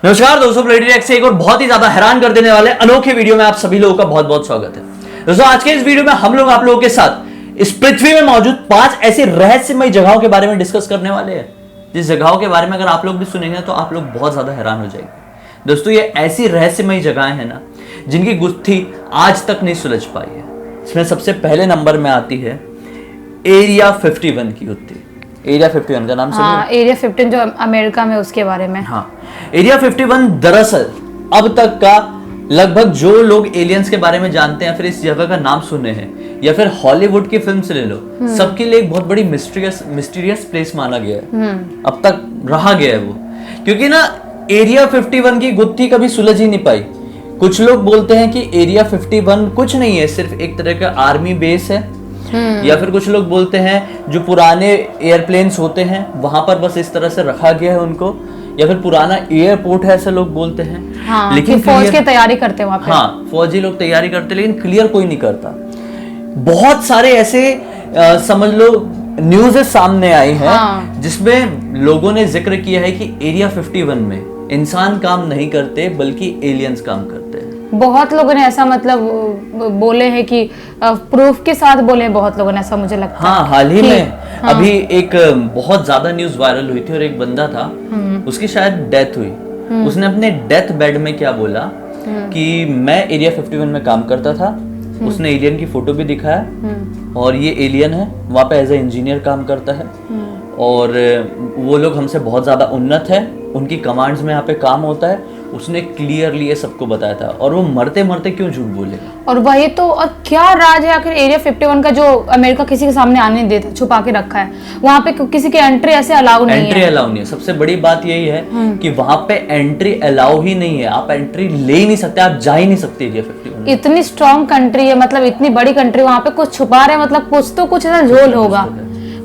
नमस्कार दोस्तों, ब्लडी टैक से एक और बहुत ही ज्यादा हैरान कर देने वाले अनोखे वीडियो में आप सभी लोगों का बहुत बहुत स्वागत है। दोस्तों आज के इस वीडियो में हम लोग आप लोगों के साथ इस पृथ्वी में मौजूद 5 ऐसी रहस्यमय जगहों के बारे में डिस्कस करने वाले हैं, जिस जगहों के बारे में अगर आप लोग भी सुनेंगे तो आप लोग बहुत ज्यादा हैरान हो जाएंगे। दोस्तों ये ऐसी रहस्यमय जगहें हैं ना, जिनकी गुत्थी आज तक नहीं सुलझ पाई है। इसमें सबसे पहले नंबर में आती है एरिया 51 की गुत्थी। एरिया 51 का नाम सुना? हाँ, एरिया 15 जो अमेरिका में, उसके बारे में। हाँ, एरिया 51 दरअसल अब तक का लगभग जो लोग एलियंस के बारे में जानते हैं, फिर इस जगह का नाम सुने हैं, या फिर हॉलीवुड की फिल्म से ले लो, सबके लिए एक बहुत बड़ी मिस्टीरियस प्लेस माना गया है। अब तक रहा गया है वो, क्योंकि ना एरिया 51 की गुत्थी कभी सुलझ ही नहीं पाई। कुछ लोग बोलते हैं कि एरिया 51 कुछ नहीं है, सिर्फ एक तरह का आर्मी बेस है, या फिर कुछ लोग बोलते हैं जो पुराने एयरप्लेन्स होते हैं वहां पर बस इस तरह से रखा गया है उनको, या फिर पुराना एयरपोर्ट है, ऐसे लोग बोलते हैं। हाँ, लेकिन फौज की तैयारी करते हैं वहां पे। हाँ, फौजी लोग तैयारी करते हैं, लेकिन क्लियर कोई नहीं करता। बहुत सारे ऐसे समझ लो न्यूज़ सामने आई हैं, हाँ, जिसमें लोगों ने जिक्र किया है कि एरिया 51 में इंसान काम नहीं करते बल्कि एलियंस काम करते हैं। बहुत लोगों ने ऐसा मतलब बोले हैं कि प्रूफ के साथ बोले हैं बहुत लोगों ने, ऐसा मुझे लगता है। हाँ, हाल ही में हाँ, अभी एक बहुत ज्यादा न्यूज वायरल हुई थी और एक बंदा था, उसकी शायद डेथ हुई। उसने अपने डेथ बेड में क्या बोला कि मैं एरिया 51 में काम करता था। उसने एलियन की फोटो भी दिखाया और ये एलियन है, वहाँ पे एज ए इंजीनियर काम करता है और वो लोग हमसे बहुत ज्यादा उन्नत है, उनकी कमांड्स में यहाँ पे काम होता है। उसने क्लियरली ये सबको बताया था, और वो मरते मरते क्यों झूठ बोलेगा? और वही तो, और क्या राज है आखिर एरिया 51 का, जो अमेरिका किसी के सामने आने नहीं देता, छुपा के रखा है। वहाँ पे किसी की एंट्री ऐसे अलाउ नहीं है। एंट्री अलाउ नहीं है। सबसे बड़ी बात यही है कि वहाँ पे एंट्री अलाउ ही नहीं है। आप एंट्री ले ही नहीं सकते, आप जा ही नहीं सकते एरिया 51। इतनी स्ट्रॉन्ग कंट्री है, मतलब इतनी बड़ी कंट्री, वहाँ पे कुछ छुपा रहे, मतलब कुछ तो कुछ ऐसा झोल होगा,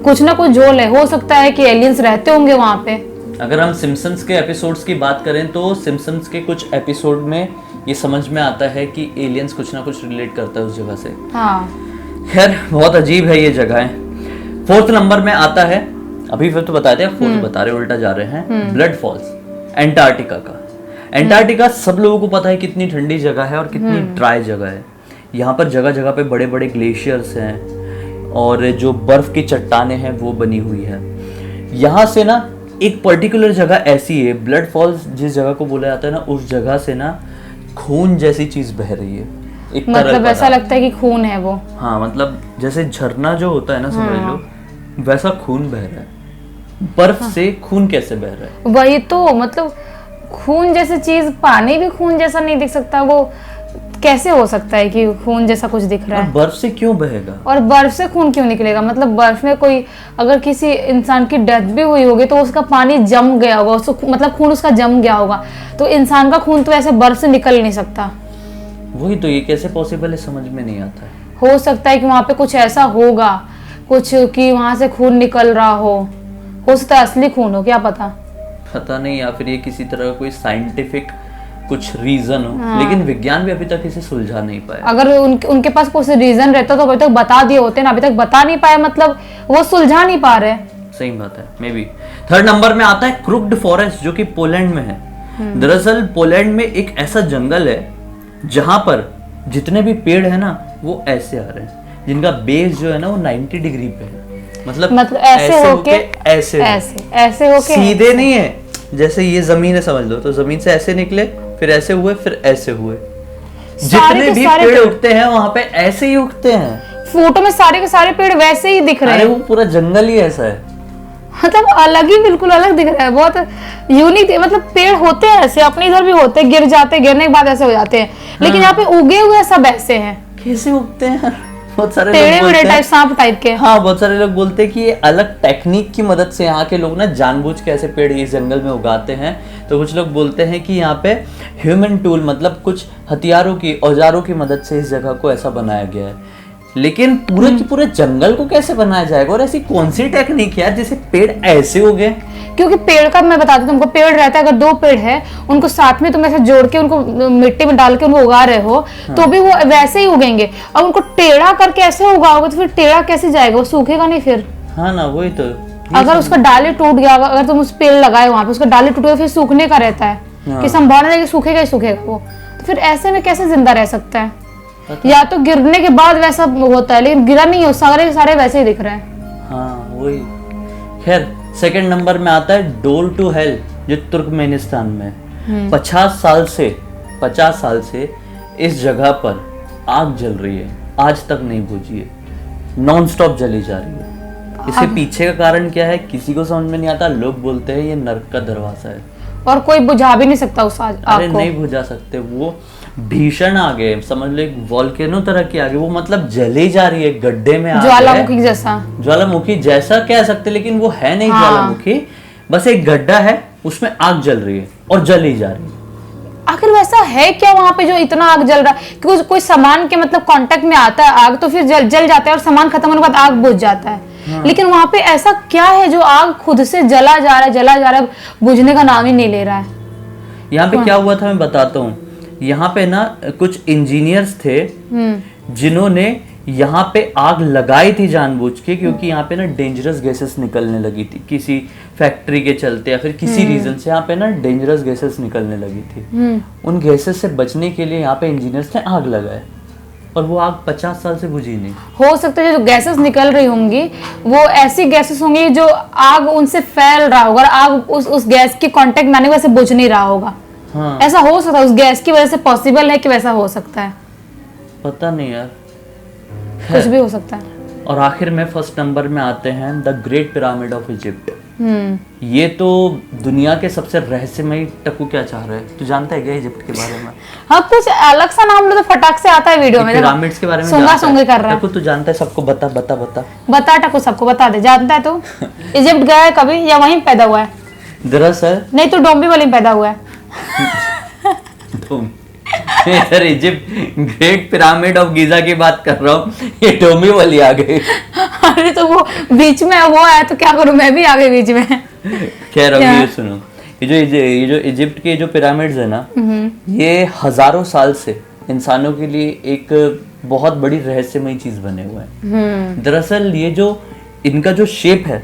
कुछ ना कुछ झोल है। हो सकता है कि एलियंस रहते होंगे वहाँ पे। अगर हम सिम्पसन्स के एपिसोड्स की बात करें तो सिम्पसन्स के कुछ एपिसोड में ये समझ में आता है कि एलियंस कुछ ना कुछ रिलेट करता है उस जगह से। हाँ, खैर बहुत अजीब है ये जगह। 4th नंबर में आता है, अभी फिर तो बताते हैं, 4th बता रहे, उल्टा जा रहे हैं, ब्लड फॉल्स, एंटार्क्टिका का। एंटार्क्टिका सब लोगों को पता है कितनी ठंडी जगह है और कितनी ड्राई जगह है। यहाँ पर जगह जगह पे बड़े बड़े ग्लेशियर्स हैं और जो बर्फ की चट्टानें हैं वो बनी हुई है। यहाँ से ना एक पर्टिकुलर जगह ऐसी है, ब्लड फॉल्स जिस जगह को बोला जाता है ना, उस जगह से ना खून जैसी चीज बह रही है। एक मतलब ऐसा लगता है कि खून है वो। हाँ, मतलब जैसे झरना जो होता है ना, समझ लो वैसा खून बह रहा है। बर्फ से खून कैसे बह रहा है? वही तो, मतलब खून जैसी चीज, पानी भी खून जैसा नहीं दिख सकता, वो कैसे हो सकता है कि खून जैसा कुछ दिख रहा है? बर्फ से क्यों बहेगा? और बर्फ से खून क्यों निकलेगा? मतलब बर्फ में कोई, अगर किसी इंसान की डेथ भी हुई होगी तो उसका पानी जम गया होगा, उसको मतलब खून उसका जम गया होगा, तो इंसान का खून तो ऐसे बर्फ से निकल नहीं सकता। वही तो, ये कैसे पॉसिबल है, समझ में नहीं आता है। हो सकता है कि वहां पे कुछ ऐसा होगा, कुछ कि वहां से खून निकल रहा हो सकता है असली खून हो, क्या पता नहीं, या फिर ये किसी तरह का कोई साइंटिफिक कुछ रीजन हो। हाँ। लेकिन विज्ञान भी अभी तक इसे सुलझा नहीं पाया। अगर उनके पास कोई रीजन रहता तो अभी तक बता दिए होते ना, अभी तक बता नहीं पाए, मतलब वो सुलझा नहीं पा रहे। सही बात है, मे बी। 3rd नंबर में आता है क्रुक्ड फॉरेस्ट, जो कि पोलैंड में है। दरअसल पोलैंड में एक ऐसा जंगल है जहां पर जितने भी पेड़ है ना वो ऐसे आ रहे हैं, जिनका बेस जो है ना वो 90 डिग्री पे है। मतलब ऐसे होके ऐसे होके सीधे नहीं है, जैसे ये जमीन है समझ लो, तो जमीन से ऐसे निकले, फिर ऐसे हुए, फिर ऐसे हुए। जितने भी पेड़ उगते हैं वहां पे ऐसे ही उगते हैं। फोटो में सारे के सारे पेड़ वैसे ही दिख रहे हैं। वो पूरा जंगल ही ऐसा है, मतलब अलग ही, बिल्कुल अलग दिख रहा है, बहुत यूनिक। मतलब पेड़ होते हैं ऐसे, अपने इधर भी होते हैं, गिर जाते, गिरने के बाद ऐसे हो जाते हैं, लेकिन यहाँ पे उगे हुए सब ऐसे हैं। कैसे उगते हैं? बहुत सारे टाइप, सांप टाइप के। हाँ, बहुत सारे लोग बोलते हैं कि ये अलग टेक्निक की मदद से यहाँ के लोग ना जानबूझ के ऐसे पेड़ इस जंगल में उगाते हैं। तो कुछ लोग बोलते हैं कि यहाँ पे ह्यूमन टूल, मतलब कुछ हथियारों की, औजारों की मदद से इस जगह को ऐसा बनाया गया है। लेकिन पूरे के पूरे जंगल को कैसे बनाया जाएगा, और ऐसी कौन सी टेक्निक है जिससे पेड़ ऐसे उगे? क्योंकि पेड़ का मैं बताती हूँ तुमको, पेड़ रहता है, अगर 2 पेड़ है उनको साथ में तुम ऐसे जोड़ के उनको मिट्टी में डाल के उनको उगा रहे हो, हाँ, तो भी वो वैसे ही उगेंगे। और उनको टेढ़ा करके ऐसे उगाओगे तो फिर टेढ़ा कैसे जाएगा, वो सूखेगा नहीं फिर। हाँ ना, वही तो। अगर उसका डाली टूट गया, अगर तुम उस पेड़ लगाए वहां पे, उसका डाली टूट गया, फिर सूखने का रहता है। कि संभालने लगे सूखेगा ही सूखेगा वो, तो फिर ऐसे में कैसे जिंदा रह सकता है? या तो गिरने के बाद वैसा होता है, लेकिन गिरा नहीं हो, सारे सारे वैसे ही दिख रहे हैं। हाँ वही। खैर सेकंड नंबर में आता है डोर टू हेल, जो तुर्कमेनिस्तान में है। 50 साल से इस जगह पर आग जल रही है, आज तक नहीं बुझी है, नॉन स्टॉप जली जा रही है। इसके पीछे का कारण क्या है किसी को समझ में नहीं आता। लोग बोलते हैं ये नर्क का दरवाजा है, और कोई बुझा भी नहीं सकता उस आग को। अरे नहीं बुझा सकते, वो भीषण आग है, समझ लो एक वॉल्केनो तरह की आग है, वो मतलब जले जा रही है, गड्ढे में आग है, ज्वालामुखी जैसा कह सकते, लेकिन वो है नहीं ज्वालामुखी, बस एक गड्ढा है, उसमें आग जल रही है और जली जा रही है। आखिर वैसा है क्या वहां पे जो इतना आग जल रहा है? क्योंकि कोई सामान के मतलब कांटेक्ट में आता है आग तो फिर जल जाता है और सामान खत्म होने के बाद आग बुझ जाता है। हाँ। लेकिन वहां पे ऐसा क्या है जो आग खुद से जला जा रहा है, बुझने का नाम ही नहीं ले रहा है? यहाँ पे क्या हुआ था मैं बताता हूँ। यहाँ पे ना कुछ इंजीनियर्स थे जिन्होंने यहाँ पे आग लगाई थी जानबूझ के, क्योंकि यहाँ पे ना डेंजरस गैसेस निकलने लगी थी किसी फैक्ट्री के चलते या फिर किसी रीजन से। यहाँ पे ना डेंजरस गैसेस निकलने लगी थी, उन गैसेस से बचने के लिए यहाँ पे इंजीनियर्स ने आग लगाए, और वो आग 50 साल से बुझी नहीं। हो सकता है जो गैसेस निकल रही होंगी वो ऐसी गैसेस होंगी जो आग उनसे फैल रहा होगा, आग उस गैस के कांटेक्ट में आने की वजह से बुझ नहीं रहा होगा। हाँ। ऐसा हो सकता है, उस गैस की वजह से पॉसिबल है कि वैसा हो सकता है, पता नहीं यार, कुछ भी हो सकता है। और आखिर में फर्स्ट नंबर में आते हैं the great pyramid of Egypt. ये तो दुनिया के सबसे रहस्यमयी। टक्कू क्या चाह रहा है, तू जानता है क्या इजिप्ट के बारे में? हाँ कुछ अलग सा नाम तो फटाक से आता है वीडियो में, पिरामिड्स के बारे में सुंगा कर रहा है। टक्कू तू जानता है सबको, बता टक्कू सबको बता दे, जानता है तू? इजिप्ट गया है कभी या वहीं पैदा हुआ है? दरअसल नहीं तो डोंबी वाली पैदा हुआ है। इधर Egypt great pyramid of Giza की बात कर रहा हूँ, ये डोमी वाली आ गई। अरे तो वो बीच में वो है तो क्या करूं, मैं भी आ गई बीच में। खैर अभी ये सुनो, ये जो इजिप्ट के जो पिरामिड्स है ना, ये हजारों साल से इंसानों के लिए एक बहुत बड़ी रहस्यमयी चीज बने हुए हैं। दरअसल ये जो इनका जो शेप है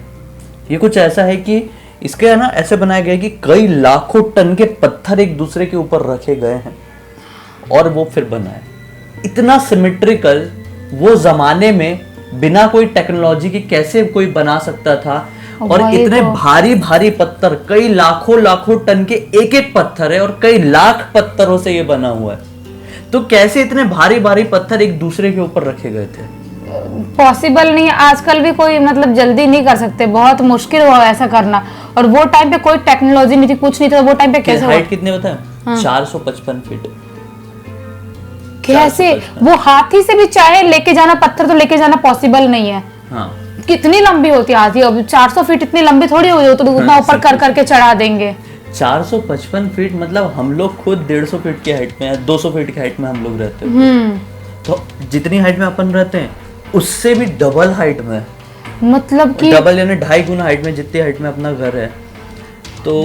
ये कुछ ऐसा है कि इसके है ना ऐसे बनाया गया है कि कई लाखों टन के पत्थर एक दूसरे के ऊपर रखे गए हैं और वो फिर बना है। इतना सिमेट्रिकल वो जमाने में बिना कोई टेक्नोलॉजी की कैसे कोई बना सकता था, और इतने भारी भारी पत्थर, कई लाखों टन के एक एक पत्थर है और कई लाख पत्थरों से ये बना हुआ है, तो कैसे इतने भारी भारी पत्थर एक दूसरे के ऊपर रखे गए थे? पॉसिबल नहीं है, आजकल भी कोई मतलब जल्दी नहीं कर सकते, बहुत मुश्किल हुआ ऐसा करना, और वो टाइम पे कोई टेक्नोलॉजी नहीं थी, कुछ नहीं था, वो टाइम पे कैसे हाइट कितने होता है? हाँ। 455 फीट। कैसे वो हाथी से भी चाहे लेके जाना पत्थर तो लेके जाना पॉसिबल नहीं है। हाँ। कितनी लंबी होती है हाथी? अब 400 फीट इतनी लंबी थोड़ी हुई हो तो उतना ऊपर कर करके चढ़ा देंगे। 455 फीट मतलब हम लोग खुद 150 फीट की हाइट में, 200 फीट की हाइट में हम लोग रहते हैं, तो जितनी हाइट में अपन रहते हैं उससे भी डबल हाइट में, मतलब कि डबल यानी 2.5 गुना हाइट में, जितनी हाइट में अपना घर है, तो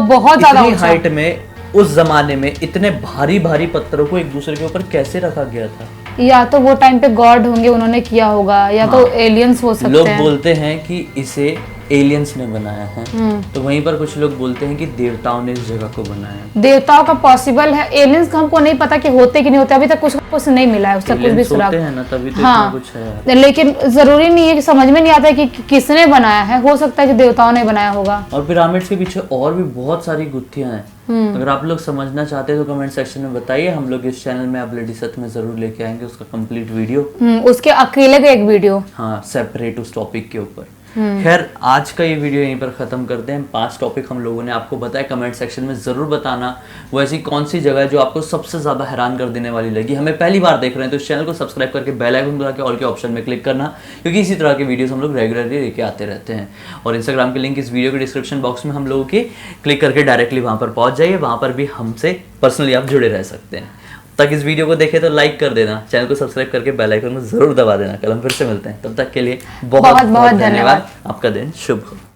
बहुत ज्यादा हाइट में उस जमाने में इतने भारी भारी पत्थरों को एक दूसरे के ऊपर कैसे रखा गया था? या तो वो टाइम पे गॉड होंगे, उन्होंने किया होगा, या तो एलियंस हो सकते हैं। लोग बोलते हैं कि इसे एलियंस ने बनाया है, तो वहीं पर कुछ लोग बोलते हैं कि देवताओं ने इस जगह को बनाया। देवताओं का पॉसिबल है, एलियंस का हमको नहीं पता कि होते कि नहीं होते, अभी तक कुछ नहीं मिला है उसका कुछ भी सुराग है ना, तभी तो हाँ, कुछ है। लेकिन जरूरी नहीं है कि समझ में नहीं आता है कि किसने बनाया है, हो सकता है कि देवताओं ने बनाया होगा। और पिरामिड्स के पीछे और भी बहुत सारी गुत्थियां हैं, अगर आप लोग समझना चाहते हैं तो कमेंट सेक्शन में बताइए, हम लोग इस चैनल में ब्लडी सत्य में जरूर लेके आएंगे उसका कंप्लीट वीडियो, उसके अकेले का एक वीडियो, हाँ सेपरेट उस टॉपिक के ऊपर। खैर आज का ये वीडियो यहीं पर खत्म करते हैं। 5 टॉपिक हम लोगों ने आपको बताया, कमेंट सेक्शन में जरूर बताना वो ऐसी कौन सी जगह है जो आपको सबसे ज्यादा हैरान कर देने वाली लगी। हमें पहली बार देख रहे हैं तो इस चैनल को सब्सक्राइब करके बेल आइकन दबा के ऑल के ऑप्शन में क्लिक करना, क्योंकि इसी तरह के वीडियोस हम लोग रेगुलरली लेके आते रहते हैं। और इंस्टाग्राम की लिंक इस वीडियो के डिस्क्रिप्शन बॉक्स में हम लोगों की, क्लिक करके डायरेक्टली वहां पर पहुंच जाइए, वहां पर भी हमसे पर्सनली आप जुड़े रह सकते हैं। तक इस वीडियो को देखे तो लाइक कर देना, चैनल को सब्सक्राइब करके बेल आइकन को जरूर दबा देना। कल हम फिर से मिलते हैं, तब तक के लिए बहुत बहुत धन्यवाद। आपका दिन शुभ हो।